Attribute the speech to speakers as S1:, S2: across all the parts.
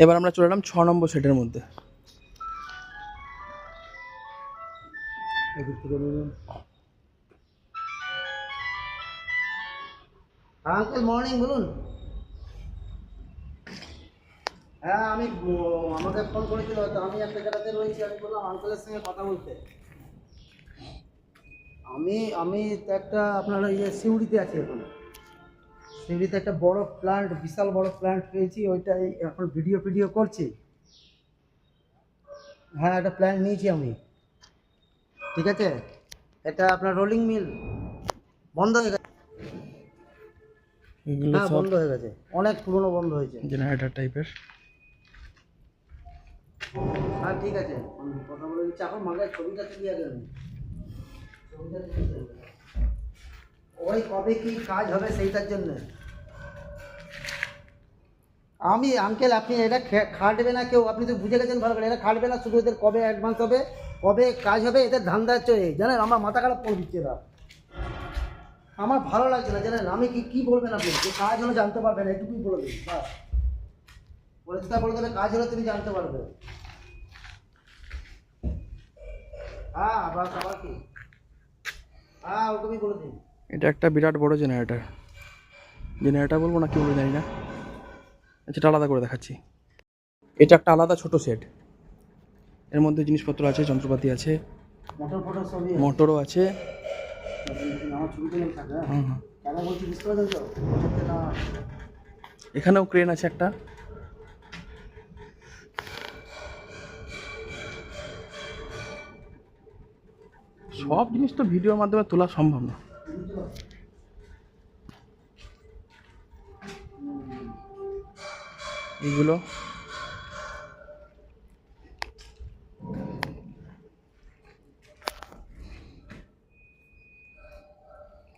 S1: এবার আমরা চলে এলাম 6 নম্বর সেটের মধ্যে।
S2: আঙ্কেল মর্নিং বলুন। হ্যাঁ আমি আমাকে ফোন করেছিল, তো আমি একটা জায়গাতে রয়েছি, আমি বললাম আঙ্কেলের সঙ্গে কথা বলতে। আমি তো একটা আপনার ইয়ে সিউড়িতে আছি এখন। সিউড়িতে একটা বড় প্ল্যান্ট, বিশাল বড় প্ল্যান্ট পেয়েছি, ওইটাই এখন ভিডিও করছি। হ্যাঁ একটা প্ল্যান্ট নিয়েছি আমি, ঠিক আছে। এটা আপনার রোলিং মিল বন্ধ হয়ে গেছে।
S1: এগুলো
S2: হ্যাঁ
S1: সব
S2: বন্ধ হয়ে গেছে, অনেক পুরনো বন্ধ হয়েছে।
S1: জেনারেটর টাইপের।
S2: হ্যাঁ ঠিক আছে, আমি কথা বলে দিচ্ছি। এখন মাথায় ছবিটা তুলি আগে আমি, ছবিটা তুলি। ওই কবে কি কাজ হবে সেইটার জন্য আমি আঙ্কেল, আপনি এটা খাটবে না কেউ, আপনি তো বুঝে গেছেন ভালো করে, এটা খাটবে না, শুধু এদের কবে অ্যাডভান্স হবে, কবে কাজ হবে, এদের ধান্দা চলে জানেন। আমার মাথা খারাপ করে দিচ্ছে এরা, আমার ভালো লাগছে না জানেন। আমি কি বলবেন আপনি, যে কাজ হলে জানতে পারবেন, এটুকুই বলে দিন বাস। পরিষ্কার বলে দেবে কাজ হলে তুমি জানতে পারবে। হ্যাঁ বাস, আবার কি, হ্যাঁ ওটুকুই বলে দিন।
S1: এটা একটা বিরাট বড় জেনারেটর। জেনারেটর বলবো না কি বলবো জানি না, সেটা আলাদা করে দেখাচ্ছি। এটা একটা আলাদা ছোট সেট, এর মধ্যে জিনিসপত্র আছে, যন্ত্রপাতি আছে,
S2: মোটর ফোটর সবই
S1: মোটরও আছে।
S2: আমার ছবি তুলে থাকে।
S1: হুম হুম।
S2: কেন বলছি বুঝতে পারছেন তো? না
S1: এখানেও ক্রেন আছে একটা। সব জিনিস তো ভিডিওর মাধ্যমে তোলা সম্ভব না। এইগুলো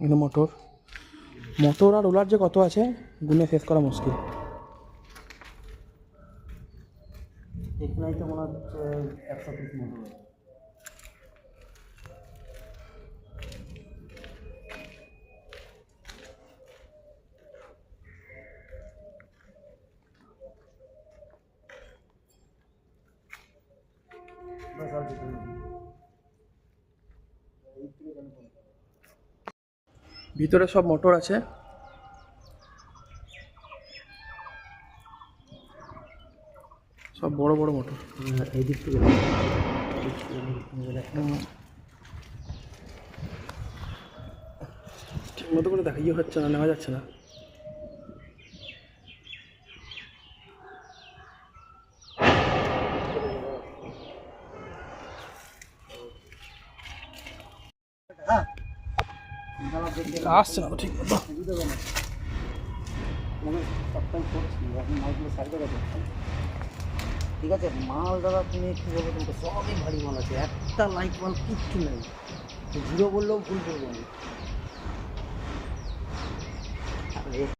S1: এগুলো মোটর। মোটর আর রোলার যে কত আছে গুনে শেষ করা মুশকিল।
S2: এখানেই তো মনে হচ্ছে 100 পিস মোটর।
S1: ভিতরে সব মোটর আছে। সব বড় বড় মোটর।
S2: এই দিক থেকে
S1: ঠিক মতো করে দেখাইয়ে হচ্ছে না, নেওয়া যাচ্ছে না। আসছে না তো ঠিক মতো।
S2: ঠিক আছে, মাল দাদা তুমি কী বলবো, তোমাকে সবই ভারী মাল আছে, একটা লাইট মাল কিচ্ছু নেই। জিরো বললেও ভুল করবো আমি।